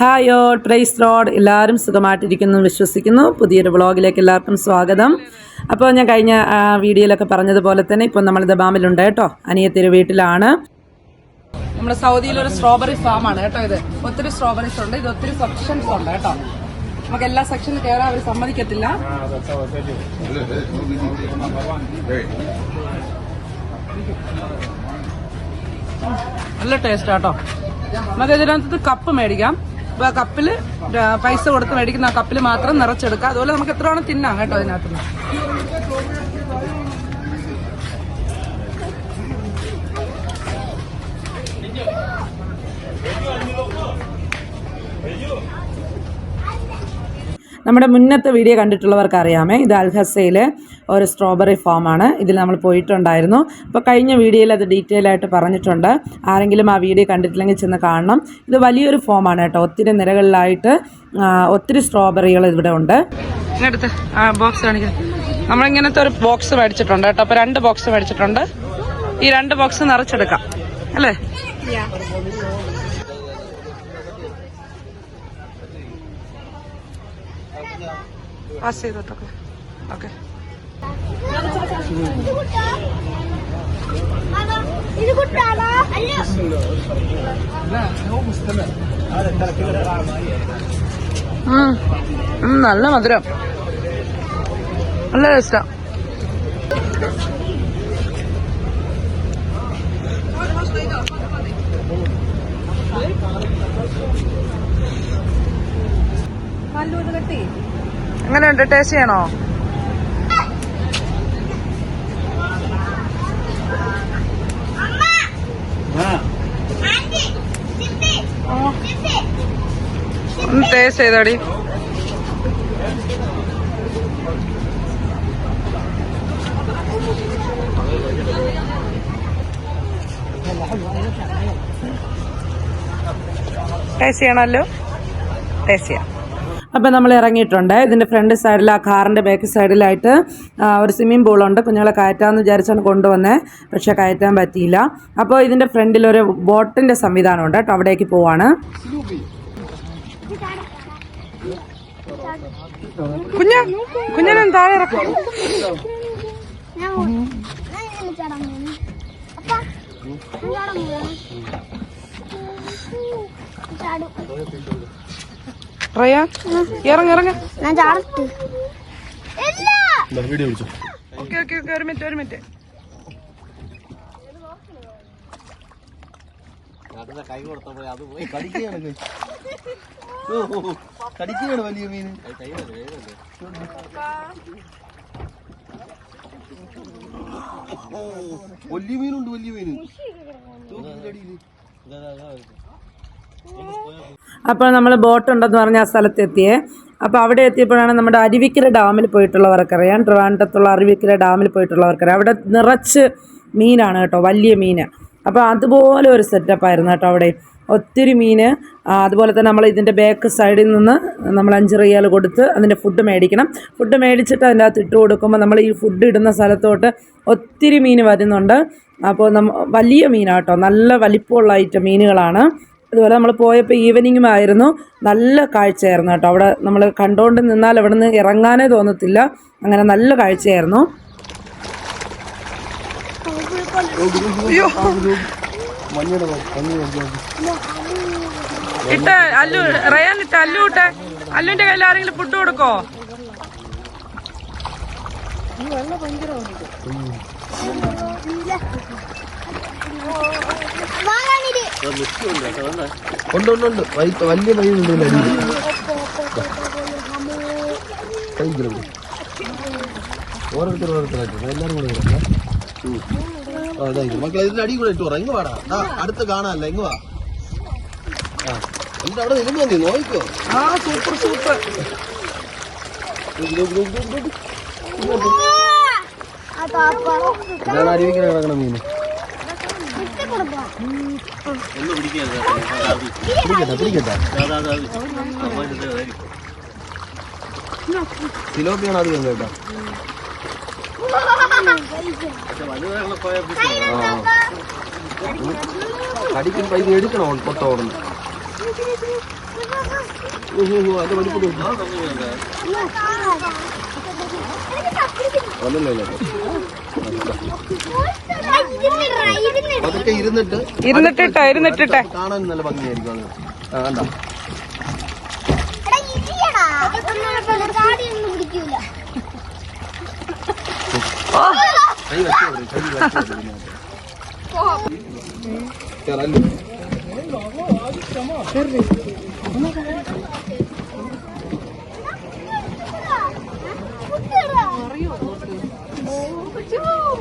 Hi all, praise Lord. എല്ലാവരും സുഖമായിട്ടിരിക്കുന്നു വിശ്വസിക്കുന്നു. പുതിയൊരു വ്ളോഗിലേക്ക് എല്ലാവർക്കും സ്വാഗതം. അപ്പോൾ ഞാൻ കഴിഞ്ഞ വീഡിയോയിലൊക്കെ പറഞ്ഞതുപോലെ തന്നെ ഇപ്പോൾ നമ്മൾ ദബാമിലുണ്ട് കേട്ടോ. അനിയത്തിയുടെ വീട്ടിലാണ്. നമ്മുടെ സൗദിയിലൊരു സ്ട്രോബെറി ഫാമാണ് കേട്ടോ. ഇത് ഒത്തിരി സ്ട്രോബെറീസ് ഉണ്ട്. ഇത് ഒത്തിരി സെക്ഷൻസ് ഉണ്ട് കേട്ടോ. നമുക്ക് എല്ലാ സെക്ഷനിൽ കയറാൻ അവർ സമ്മതിക്കത്തില്ല. നല്ല ടേസ്റ്റ് കേട്ടോ. നമുക്ക് ഇതിനകത്ത് കപ്പ് മേടിക്കാം. അപ്പോൾ ആ കപ്പിൽ പൈസ കൊടുത്ത് മേടിക്കുന്ന ആ കപ്പിൽ മാത്രം നിറച്ചെടുക്കാം. അതുപോലെ നമുക്ക് എത്ര വേണം തിന്നാം കേട്ടോ അതിനകത്ത്. നമ്മുടെ മുന്നത്തെ വീഡിയോ കണ്ടിട്ടുള്ളവർക്ക് അറിയാമേ, ഇത് അൽഹസയിലെ ഒരു സ്ട്രോബെറി ഫാമാണ്. ഇതിൽ നമ്മൾ പോയിട്ടുണ്ടായിരുന്നു. അപ്പോൾ കഴിഞ്ഞ വീഡിയോയിൽ അത് ഡീറ്റെയിൽ ആയിട്ട് പറഞ്ഞിട്ടുണ്ട്. ആരെങ്കിലും ആ വീഡിയോ കണ്ടിട്ടില്ലെങ്കിൽ ചെന്ന് കാണണം. ഇത് വലിയൊരു ഫാമാണ് കേട്ടോ. ഒത്തിരി നിരകളിലായിട്ട് ഒത്തിരി സ്ട്രോബെറികൾ ഇവിടെ ഉണ്ട്. ഇങ്ങനത്തെ ബോക്സ് കാണിക്കാം. നമ്മളിങ്ങനത്തെ ഒരു ബോക്സ് മേടിച്ചിട്ടുണ്ട് കേട്ടോ. അപ്പോൾ 2 ബോക്സ് മേടിച്ചിട്ടുണ്ട്. ഈ 2 ബോക്സ് നിറച്ചെടുക്കാം അല്ലേ? പാസ് ചെയ്തോട്ടെ. ഓക്കെ, നല്ല മധുരം, നല്ല ടേസ്റ്റാ. എങ്ങനെയുണ്ട്? ടേസ്റ്റ് ചെയ്യണോ? ഒന്ന് ടേസ്റ്റ് ചെയ്തോടി. ടേസ്റ്റ് ചെയ്യണമല്ലോ, ടേസ്റ്റ് ചെയ്യാം. അപ്പോൾ നമ്മൾ ഇറങ്ങിയിട്ടുണ്ട്. ഇതിൻ്റെ ഫ്രണ്ട് സൈഡിൽ ആ കാറിൻ്റെ ബാക്ക് സൈഡിലായിട്ട് ഒരു സ്വിമ്മിംഗ് പൂളുണ്ട്. കുഞ്ഞുങ്ങളെ കയറ്റാമെന്ന് വിചാരിച്ചാണ് കൊണ്ടുവന്നത്, പക്ഷേ കയറ്റാൻ പറ്റിയില്ല. അപ്പോൾ ഇതിൻ്റെ ഫ്രണ്ടിലൊരു ബോട്ടിൻ്റെ സംവിധാനമുണ്ട് കേട്ടോ. അവിടേക്ക് പോവാണ്. കുഞ്ഞിനെ താഴെ ഇറക്കും. ഇറങ്ങ. ഓക്കെ, ഒരു മിനിറ്റ്. കൈ കൊടുത്തപ്പോ അത് പോയി കടിക്കുകയാണ്. വലിയ മീൻ. വലിയ മീനുണ്ട്, വലിയ മീൻ. അപ്പോൾ നമ്മൾ ബോട്ടുണ്ടെന്ന് പറഞ്ഞ ആ സ്ഥലത്തെത്തിയേ. അപ്പോൾ അവിടെ എത്തിയപ്പോഴാണ് നമ്മുടെ അരുവിക്കര ഡാമിൽ പോയിട്ടുള്ളവർക്കറിയാം. ട്രിവാൻഡ്രത്തുള്ള അരുവിക്കര ഡാമിൽ പോയിട്ടുള്ളവർക്കറിയാം. അവിടെ നിറച്ച് മീനാണ് കേട്ടോ, വലിയ മീൻ. അപ്പോൾ അതുപോലെ ഒരു സെറ്റപ്പായിരുന്നു കേട്ടോ അവിടെ. ഒത്തിരി മീൻ. അതുപോലെ തന്നെ നമ്മൾ ഇതിൻ്റെ ബാക്ക് സൈഡിൽ നിന്ന് നമ്മൾ 5 റിയാൽ കൊടുത്ത് അതിൻ്റെ ഫുഡ് മേടിക്കണം. ഫുഡ് മേടിച്ചിട്ട് അതിൻ്റെ അകത്ത് ഇട്ട് കൊടുക്കുമ്പോൾ നമ്മൾ ഈ ഫുഡ് ഇടുന്ന സ്ഥലത്തോട്ട് ഒത്തിരി മീൻ വരുന്നുണ്ട്. അപ്പോൾ വലിയ മീനാട്ടോ, നല്ല വലിപ്പമുള്ള ഐറ്റം മീനുകളാണ്. അതുപോലെ നമ്മൾ പോയപ്പോൾ ഈവനിങ്ങും ആയിരുന്നു. നല്ല കാഴ്ചയായിരുന്നു കേട്ടോ. അവിടെ നമ്മൾ കണ്ടുകൊണ്ട് നിന്നാൽ അവിടെ നിന്ന് ഇറങ്ങാനേ തോന്നത്തില്ല. അങ്ങനെ നല്ല കാഴ്ചയായിരുന്നു. അല്ലുവിന്റെ കയ്യിൽ ആരെങ്കിലും ഫുഡ് കൊടുക്കോ? ഉണ്ട് വലിയ മീനുണ്ട്. ഓരോരുത്തരായിട്ട് എല്ലാരും കൂടെ മക്കളെ ഇതിന്റെ അടി കൂടെ ഇട്ടു. ഇങ്ങ് വാടാ, അടുത്ത് കാണാനല്ല, ഇങ്ങ് വാ. എന്നിട്ട് അവിടെ നിൽക്കുമോ നീ നോക്കോ? സൂപ്പർ. ഇതാണ് അരുവിക്കര കിടക്കണ മീന്. പിടിക്കട്ടെ. സിലോപ്പിയാണ് അത് കേട്ടോ. കടിക്കും പൈസ എടുക്കണോ പൊട്ട ഓടുന്നു. അതിന്റെ വലിപ്പം നോക്കി. അല്ലല്ലോ അതൊക്കെ ഇരുന്നിട്ടിട്ടെ കാണാൻ നല്ല ഭംഗിയായിരിക്കും അത്. കണ്ട കൈ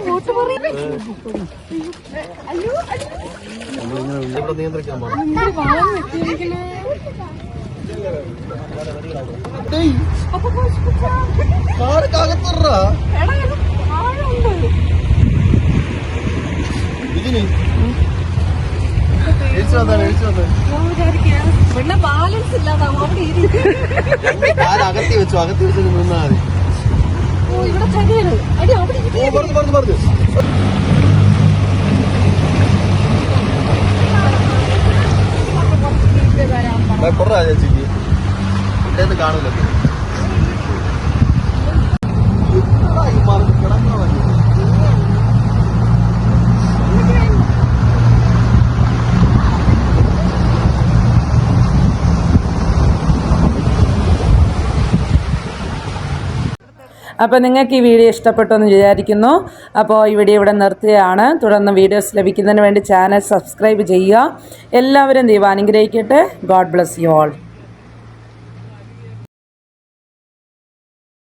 വെച്ചോ നിയന്ത്രിക്കാൻ പാടകത്തുറാ ഇതിന് ബാലൻസ് ഇല്ലാതാവും അകത്തി വെച്ചു നിന്നാ മതി. ഇവിടെ ചടിയാണ് അടി അവിടെ പറഞ്ഞു കുറ ചേച്ചിക്ക് ഇട്ടേന്ന് കാണൂല കിടക്കണ മതി. അപ്പോൾ നിങ്ങൾക്ക് ഈ വീഡിയോ ഇഷ്ടപ്പെട്ടു എന്ന് വിചാരിക്കുന്നു. അപ്പോൾ ഈ വീഡിയോ ഇവിടെ നിർത്തുകയാണ്. തുടർന്ന് വീഡിയോസ് ലഭിക്കുന്നതിന് വേണ്ടി ചാനൽ സബ്സ്ക്രൈബ് ചെയ്യുക. എല്ലാവരും ദൈവം അനുഗ്രഹിക്കട്ടെ. God bless you all.